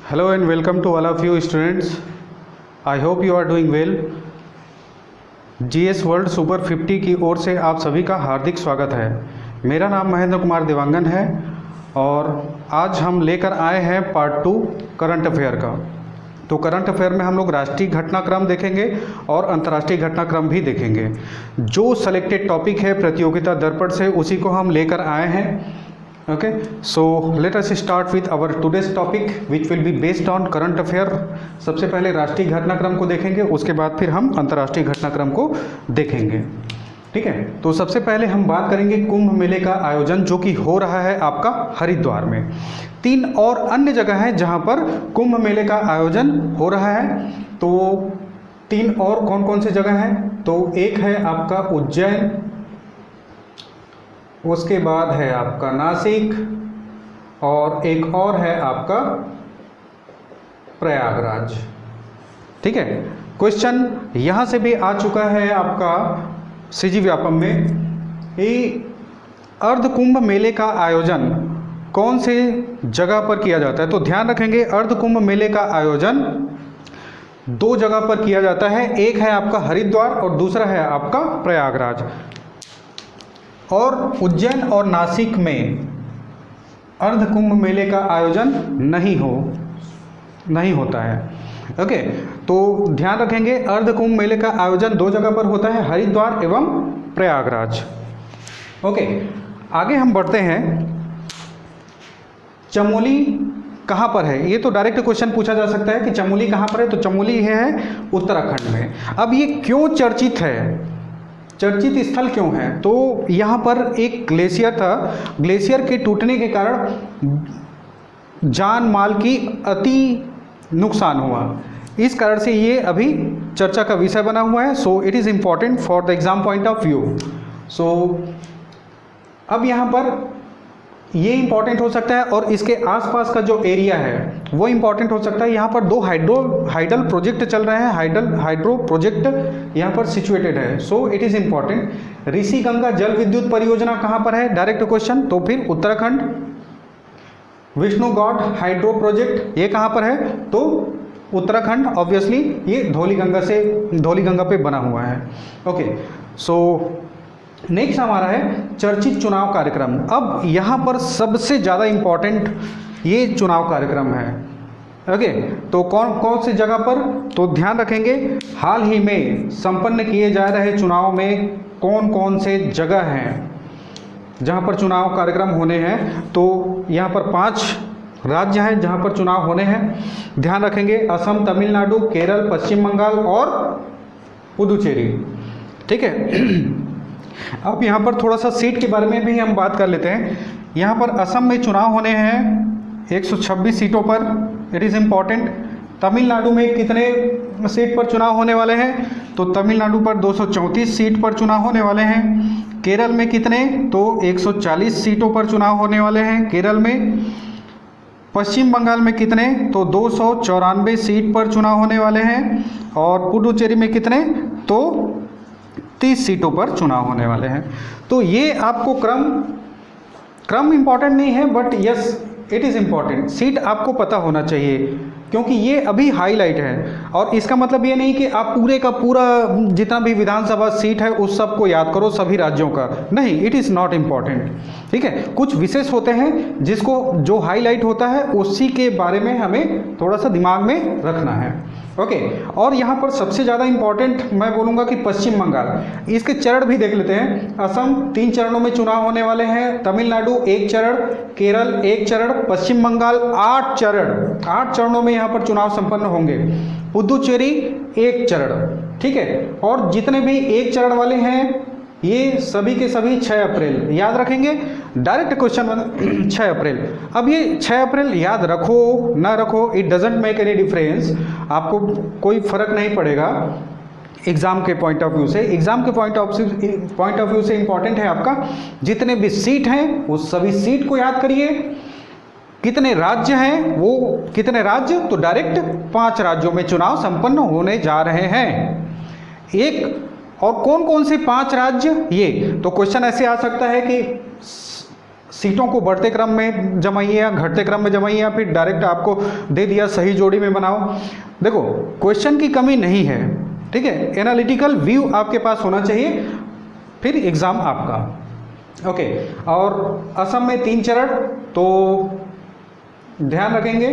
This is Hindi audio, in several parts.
Hello and welcome to all of you students. I hope you are doing well. GS world super 50 की ओर से आप सभी का हार्दिक स्वागत है। मेरा नाम महेंद्र कुमार देवांगन है और आज हम लेकर आए हैं पार्ट 2 करंट अफेयर का। तो करंट अफेयर में हम लोग राष्ट्रीय घटनाक्रम देखेंगे और अंतर्राष्ट्रीय घटनाक्रम भी देखेंगे। जो सेलेक्टेड टॉपिक है प्रतियोगिता दर्पण से उसी को हम लेकर आए हैं। Okay, so let us start with our today's topic which will be based on current affair। सबसे पहले राष्ट्रीय घटनाक्रम को देखेंगे, उसके बाद फिर हम अंतर्राष्ट्रीय घटनाक्रम को देखेंगे। ठीक है, तो सबसे पहले हम बात करेंगे कुंभ मेले का आयोजन जो कि हो रहा है आपका हरिद्वार में। 3 और अन्य जगह हैं जहां पर कुंभ मेले का आयोजन हो रहा है। तो 3 और कौन कौन सी जगह हैं? तो एक है आपका उज्जैन, उसके बाद है आपका नासिक और एक और है आपका प्रयागराज। ठीक है, क्वेश्चन यहाँ से भी आ चुका है आपका सीजी व्यापम में कि अर्ध कुंभ मेले का आयोजन कौन से जगह पर किया जाता है। तो ध्यान रखेंगे अर्ध कुंभ मेले का आयोजन 2 जगह पर किया जाता है, एक है आपका हरिद्वार और दूसरा है आपका प्रयागराज। और उज्जैन और नासिक में अर्ध कुंभ मेले का आयोजन नहीं होता है। ओके, तो ध्यान रखेंगे अर्ध कुंभ मेले का आयोजन 2 जगह पर होता है, हरिद्वार एवं प्रयागराज। ओके, आगे हम बढ़ते हैं। चमोली कहाँ पर है? ये तो डायरेक्ट क्वेश्चन पूछा जा सकता है कि चमोली कहाँ पर है। तो चमोली है उत्तराखंड में। अब ये क्यों चर्चित है, चर्चित स्थल क्यों है? तो यहाँ पर एक ग्लेशियर था, ग्लेशियर के टूटने के कारण जान माल की अति नुकसान हुआ, इस कारण से ये अभी चर्चा का विषय बना हुआ है। So it is important for the exam point of view. So अब यहाँ पर ये इम्पॉर्टेंट हो सकता है और इसके आसपास का जो एरिया है वो इम्पॉर्टेंट हो सकता है। यहाँ पर 2 हाइडल प्रोजेक्ट चल रहे हैं, हाइड्रो प्रोजेक्ट यहाँ पर सिचुएटेड है। So it is important. Rishi Ganga जल विद्युत परियोजना कहाँ पर है? Direct question. तो फिर उत्तराखंड। विष्णु गॉड हाइड्रो प्रोजेक्ट ये कहाँ पर है? तो उत्तराखंड। ऑब्वियसली ये धौली गंगा पे बना हुआ है। ओके, सो नेक्स्ट हमारा है चर्चित चुनाव कार्यक्रम। अब यहाँ पर सबसे ज़्यादा इम्पॉर्टेंट ये चुनाव कार्यक्रम है। ओके, तो कौन सी जगह पर? तो ध्यान रखेंगे हाल ही में संपन्न किए जा रहे चुनाव में कौन कौन से जगह हैं जहाँ पर चुनाव कार्यक्रम होने हैं। तो यहाँ पर 5 राज्य हैं जहाँ पर चुनाव होने हैं। ध्यान रखेंगे असम, तमिलनाडु, केरल, पश्चिम बंगाल और पुदुचेरी। ठीक है, अब यहाँ पर थोड़ा सा सीट के बारे में भी हम बात कर लेते हैं। यहाँ पर असम में चुनाव होने हैं 126 सीटों पर, इट इज़ इम्पॉर्टेंट। तमिलनाडु में कितने सीट पर चुनाव होने वाले हैं? तो तमिलनाडु पर 234 सीट पर चुनाव होने वाले हैं। केरल में कितने? तो 140 सीटों पर चुनाव होने वाले हैं केरल में। पश्चिम बंगाल में कितने? तो 294 सीट पर चुनाव होने वाले हैं। और पुडुचेरी में कितने? तो 30 सीटों पर चुनाव होने वाले हैं। तो ये आपको क्रम इम्पॉर्टेंट नहीं है, but yes it is important. Seat आपको पता होना चाहिए क्योंकि ये अभी हाईलाइट है। और इसका मतलब ये नहीं कि आप पूरे का पूरा जितना भी विधानसभा सीट है उस सब को याद करो, सभी राज्यों का नहीं, इट इज़ नॉट इम्पॉर्टेंट। ठीक है, कुछ विशेष होते हैं जिसको जो हाईलाइट होता है उसी के बारे में हमें थोड़ा सा दिमाग में रखना है। ओके, और यहाँ पर सबसे ज़्यादा इम्पॉर्टेंट मैं बोलूँगा कि पश्चिम बंगाल। इसके चरण भी देख लेते हैं। असम 3 चरणों में चुनाव होने वाले हैं, तमिलनाडु 1 चरण, केरल 1 चरण, पश्चिम बंगाल 8 चरणों में यहाँ पर चुनाव संपन्न होंगे। पुदुचेरी 1 चरण। ठीक है, और जितने भी 1 चरण वाले हैं ये सभी के सभी 6 अप्रैल याद रखेंगे। डायरेक्ट क्वेश्चन 6 अप्रैल। अब ये 6 अप्रैल याद रखो ना रखो, it doesn't make any difference, आपको कोई फर्क नहीं पड़ेगा एग्जाम के पॉइंट ऑफ व्यू से। एग्जाम के पॉइंट ऑफ व्यू से इंपॉर्टेंट है आपका जितने भी सीट हैं उस सभी सीट को याद करिए। कितने राज्य हैं, वो कितने राज्य? तो डायरेक्ट 5 राज्यों में चुनाव संपन्न होने जा रहे हैं। एक और कौन कौन से 5 राज्य? ये तो क्वेश्चन ऐसे आ सकता है कि सीटों को बढ़ते क्रम में जमाइए या घटते क्रम में जमाइए, या फिर डायरेक्ट आपको दे दिया सही जोड़ी में बनाओ। देखो क्वेश्चन की कमी नहीं है, ठीक है, एनालिटिकल व्यू आपके पास होना चाहिए, फिर एग्ज़ाम आपका। ओके, और असम में 3 चरण, तो ध्यान रखेंगे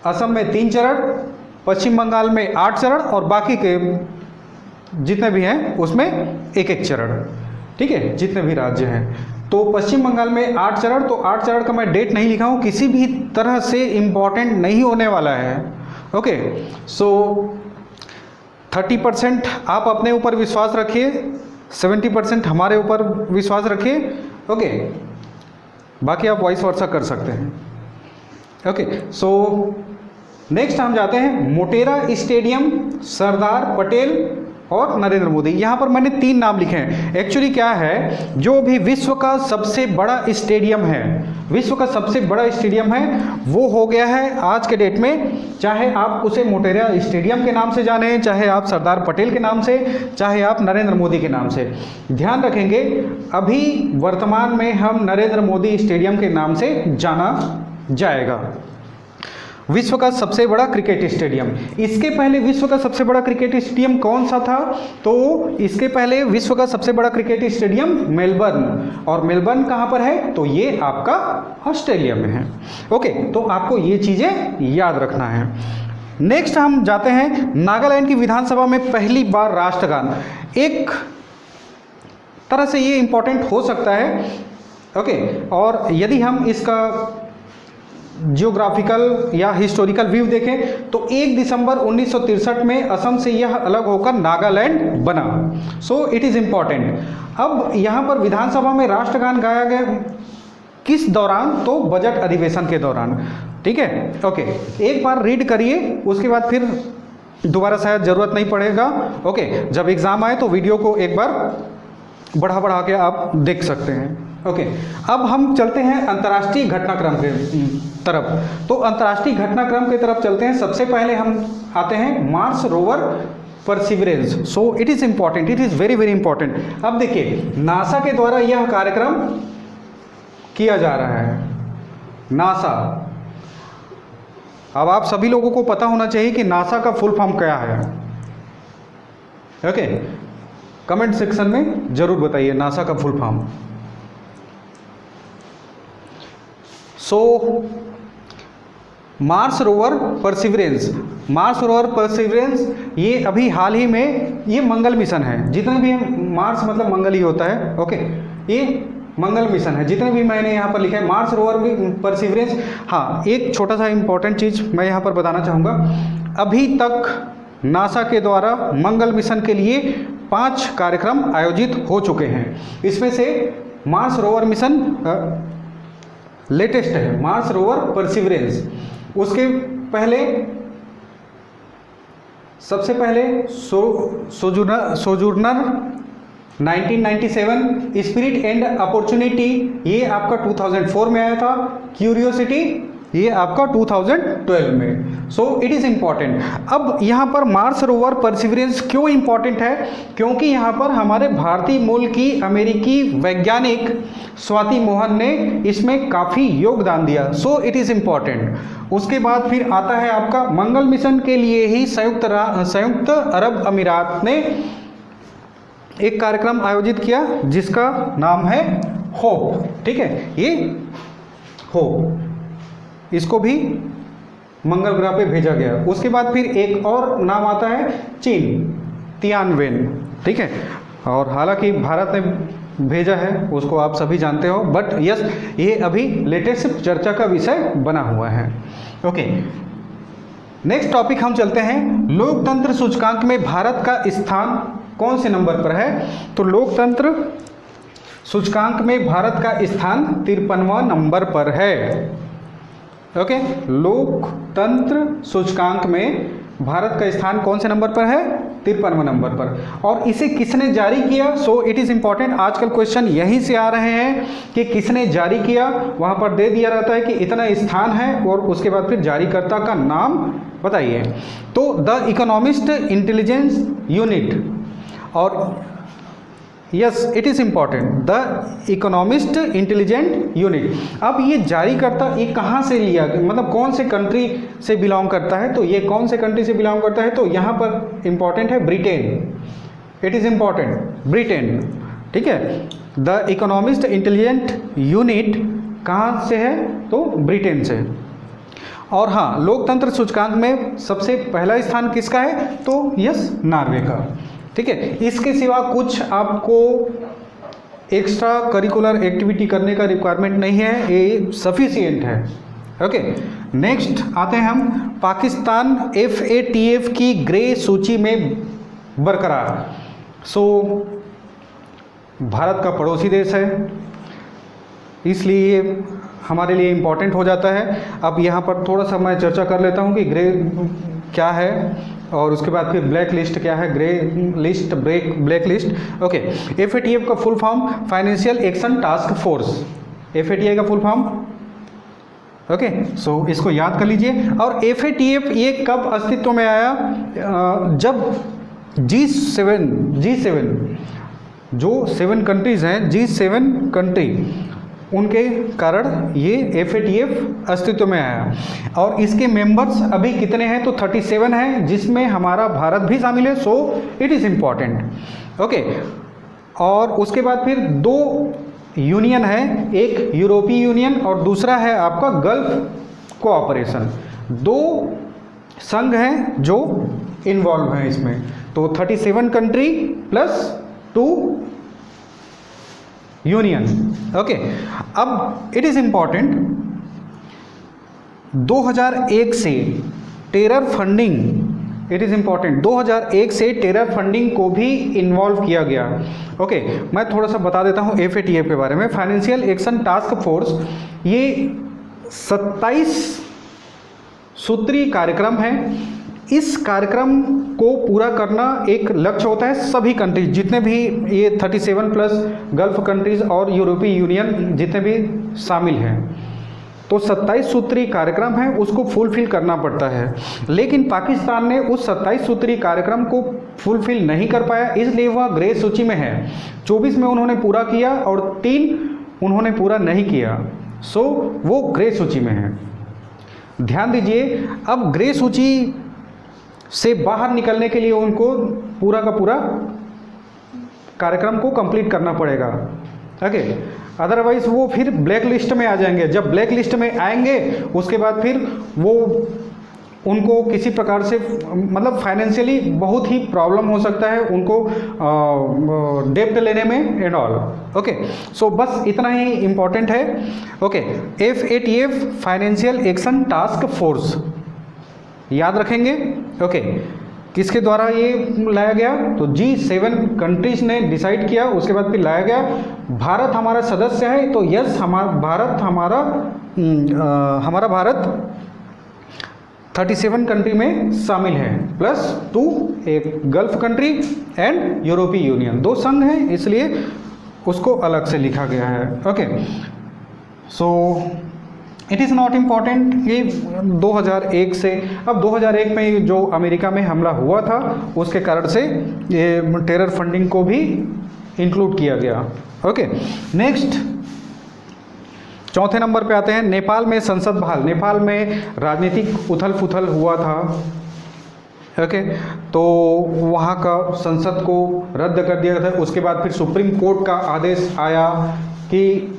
असम में 3 चरण, पश्चिम बंगाल में 8 चरण और बाकी के जितने भी हैं उसमें 1-1 चरण, ठीक है, जितने भी राज्य हैं। तो पश्चिम बंगाल में 8 चरण, तो 8 चरण का मैं डेट नहीं लिखा हूँ, किसी भी तरह से इम्पॉर्टेंट नहीं होने वाला है। ओके, सो 30% आप अपने ऊपर विश्वास रखिए, 70% हमारे ऊपर विश्वास रखिए। ओके, बाकी आप वॉइस वर्सा कर सकते हैं। ओके, सो नेक्स्ट हम जाते हैं मोटेरा स्टेडियम, सरदार पटेल और नरेंद्र मोदी। यहाँ पर मैंने 3 नाम लिखे हैं। एक्चुअली क्या है, जो भी विश्व का सबसे बड़ा स्टेडियम है, विश्व का सबसे बड़ा स्टेडियम है, वो हो गया है आज के डेट में, चाहे आप उसे मोटेरा स्टेडियम के नाम से जानें, चाहे आप सरदार पटेल के नाम से, चाहे आप नरेंद्र मोदी के नाम से। ध्यान रखेंगे अभी वर्तमान में हम नरेंद्र मोदी स्टेडियम के नाम से जाना जाएगा। विश्व का सबसे बड़ा क्रिकेट स्टेडियम। इसके पहले विश्व का सबसे बड़ा क्रिकेट स्टेडियम कौन सा था, तो इसके पहले विश्व का सबसे बड़ा क्रिकेट स्टेडियम मेलबर्न, और मेलबर्न कहाँ पर है, तो ये आपका ऑस्ट्रेलिया में है। ओके, तो आपको ये चीज़ें याद रखना है। नेक्स्ट हम जाते हैं नागालैंड की विधानसभा में पहली बार राष्ट्रगान। एक तरह से ये इंपॉर्टेंट हो सकता है। ओके, और यदि हम इसका जियोग्राफिकल या हिस्टोरिकल व्यू देखें तो 1 दिसंबर 1963 में असम से यह अलग होकर नागालैंड बना। सो इट इज़ इम्पॉर्टेंट। अब यहाँ पर विधानसभा में राष्ट्रगान गाया गया किस दौरान, तो बजट अधिवेशन के दौरान, ठीक है। ओके, एक बार रीड करिए, उसके बाद फिर दोबारा शायद ज़रूरत नहीं पड़ेगा। ओके, जब एग्ज़ाम आए तो वीडियो को एक बार बढ़ा के आप देख सकते हैं। ओके, अब हम चलते हैं अंतर्राष्ट्रीय घटनाक्रम के तरफ। तो अंतर्राष्ट्रीय घटनाक्रम की तरफ चलते हैं। सबसे पहले हम आते हैं Mars rover perseverance. So it is important, it is very very important. अब देखिए नासा के द्वारा यह कार्यक्रम किया जा रहा है, नासा। अब आप सभी लोगों को पता होना चाहिए कि नासा का फुल फॉर्म क्या है। ओके, कमेंट सेक्शन में जरूर बताइए नासा का full form. So Mars rover Perseverance, Mars rover Perseverance ये अभी हाल ही में ये मंगल मिशन है। जितने भी मार्स मतलब मंगल ही होता है। ओके, ये मंगल मिशन है। जितने भी मैंने यहाँ पर लिखा है मार्स रोवर परसिवरेंस। हाँ, एक छोटा सा इंपॉर्टेंट चीज़ मैं यहाँ पर बताना चाहूँगा। अभी तक नासा के द्वारा मंगल मिशन के लिए 5 कार्यक्रम आयोजित हो चुके हैं। इसमें से मार्स रोवर मिशन लेटेस्ट है, मार्स रोवर परसिवरेंस। उसके पहले सबसे पहले सोजूर्नर 1997, स्पिरिट एंड अपॉर्चुनिटी ये आपका 2004 में आया था, क्यूरियोसिटी ये आपका 2012 में। सो इट इज़ इम्पॉर्टेंट। अब यहाँ पर मार्स रोवर परसिवरेंस क्यों इम्पॉर्टेंट है, क्योंकि यहाँ पर हमारे भारतीय मूल की अमेरिकी वैज्ञानिक स्वाति मोहन ने इसमें काफ़ी योगदान दिया। सो इट इज़ इम्पॉर्टेंट। उसके बाद फिर आता है आपका मंगल मिशन के लिए ही संयुक्त अरब अमीरात ने एक कार्यक्रम आयोजित किया जिसका नाम है होप, ठीक है, ये होप, इसको भी मंगल ग्रह पे भेजा गया। उसके बाद फिर एक और नाम आता है चीन, तियानवेन, ठीक है, और हालांकि भारत ने भेजा है उसको आप सभी जानते हो, बट यस ये अभी लेटेस्ट चर्चा का विषय बना हुआ है। ओके, नेक्स्ट टॉपिक हम चलते हैं लोकतंत्र सूचकांक में भारत का स्थान कौन से नंबर पर है। तो लोकतंत्र सूचकांक में भारत का स्थान 53वां नंबर पर है। ओके, लोकतंत्र सूचकांक में भारत का स्थान कौन से नंबर पर है, 53वां नंबर पर। और इसे किसने जारी किया, सो इट इज़ इम्पॉर्टेंट। आजकल क्वेश्चन यहीं से आ रहे हैं कि किसने जारी किया, वहाँ पर दे दिया रहता है कि इतना स्थान है और उसके बाद फिर जारीकर्ता का नाम बताइए। तो द इकोनॉमिस्ट इंटेलिजेंस यूनिट, और yes it is important, the economist intelligent unit. अब ये जारी करता ये कहाँ से लिया, मतलब कौन से कंट्री से बिलोंग करता है, तो ये कौन से कंट्री से बिलोंग करता है, तो यहाँ पर इम्पॉर्टेंट है Britain, it is important Britain, ठीक है। द इकोनॉमिस्ट इंटेलिजेंट यूनिट कहाँ से है, तो ब्रिटेन से। और हाँ, लोकतंत्र सूचकांक में सबसे पहला स्थान किसका है, तो यस नॉर्वे का, ठीक है। इसके सिवा कुछ आपको एक्स्ट्रा करिकुलर एक्टिविटी करने का रिक्वायरमेंट नहीं है, ये सफिशिएंट है, ओके। नेक्स्ट आते हैं हम, पाकिस्तान FATF की ग्रे सूची में बरकरार। सो भारत का पड़ोसी देश है, इसलिए हमारे लिए इम्पॉर्टेंट हो जाता है। अब यहाँ पर थोड़ा सा मैं चर्चा कर लेता हूँ कि ग्रे क्या है और उसके बाद फिर ब्लैक लिस्ट क्या है, grey list, black list, okay. FATF का full form financial action task force, FATF का फुल फॉर्म, ओके। सो इसको याद कर लीजिए। और FATF ये कब अस्तित्व में आया, जब G7 जो 7 कंट्रीज़ हैं, G7 कंट्री, उनके कारण ये FATF अस्तित्व में आया। और इसके मेंबर्स अभी कितने हैं, तो 37 हैं, जिसमें हमारा भारत भी शामिल है, so it is important, okay. और उसके बाद फिर 2 यूनियन है, एक यूरोपीय यूनियन और दूसरा है आपका गल्फ कोऑपरेशन। 2 संघ हैं जो इन्वॉल्व हैं इसमें, तो 37 कंट्री प्लस 2 यूनियन, ओके। अब इट इज़ इम्पॉर्टेंट, 2001 से terror funding, it is important, 2001 से टेरर फंडिंग को भी इन्वॉल्व किया गया, ओके। मैं थोड़ा सा बता देता हूँ FATF के बारे में। फाइनेंशियल एक्शन टास्क फोर्स ये 27 सूत्रीय कार्यक्रम है। इस कार्यक्रम को पूरा करना एक लक्ष्य होता है, सभी कंट्रीज जितने भी ये 37 प्लस गल्फ कंट्रीज और यूरोपीय यूनियन जितने भी शामिल हैं, तो 27 सूत्रीय कार्यक्रम है, उसको फुलफिल करना पड़ता है। लेकिन पाकिस्तान ने उस 27 सूत्रीय कार्यक्रम को फुलफिल नहीं कर पाया, इसलिए वह ग्रे सूची में है। 24 में उन्होंने पूरा किया और 3 उन्होंने पूरा नहीं किया, सो वो ग्रे सूची में है। ध्यान दीजिए, अब ग्रे सूची से बाहर निकलने के लिए उनको पूरा का पूरा कार्यक्रम को कंप्लीट करना पड़ेगा, ओके। अदरवाइज वो फिर ब्लैक लिस्ट में आ जाएंगे। जब ब्लैक लिस्ट में आएंगे उसके बाद फिर वो उनको किसी प्रकार से मतलब फाइनेंशियली बहुत ही प्रॉब्लम हो सकता है उनको डेब्ट लेने में एंड ऑल, ओके। सो बस इतना ही इम्पॉर्टेंट है, okay. FATF financial action task force याद रखेंगे, ओके। किसके द्वारा ये लाया गया, तो G7 कंट्रीज ने डिसाइड किया, उसके बाद फिर लाया गया। भारत हमारा सदस्य है, तो यस हमारा भारत 37 कंट्री में शामिल है, प्लस 2 एक गल्फ कंट्री एंड यूरोपीय यूनियन, 2 संघ हैं, इसलिए उसको अलग से लिखा गया है, okay. So it is not important. ये 2001 से, अब 2001 में जो अमेरिका में हमला हुआ था उसके कारण से ये टेरर फंडिंग को भी इंक्लूड किया गया, ओके। नेक्स्ट चौथे नंबर पे आते हैं, नेपाल में संसद बहाल। नेपाल में राजनीतिक उथल पुथल हुआ था, ओके। तो वहाँ का संसद को रद्द कर दिया था। उसके बाद फिर सुप्रीम कोर्ट का आदेश आया कि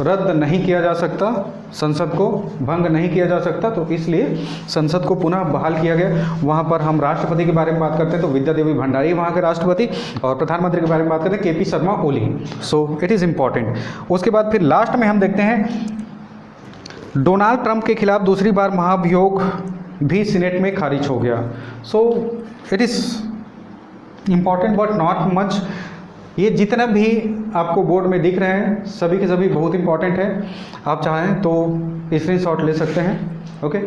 रद्द नहीं किया जा सकता, संसद को भंग नहीं किया जा सकता, तो इसलिए संसद को पुनः बहाल किया गया। वहाँ पर हम राष्ट्रपति के बारे में बात करते हैं तो विद्या देवी भंडारी वहाँ के राष्ट्रपति, और प्रधानमंत्री के बारे में बात करते हैं KP Sharma Oli, so it is important. उसके बाद फिर लास्ट में हम देखते हैं डोनाल्ड ट्रंप के खिलाफ दूसरी बार महाभियोग भी सीनेट में खारिज हो गया, सो it is important but not much. ये जितना भी आपको बोर्ड में दिख रहे हैं सभी के सभी बहुत इंपॉर्टेंट है, आप चाहें तो स्क्रीनशॉट ले सकते हैं, ओके।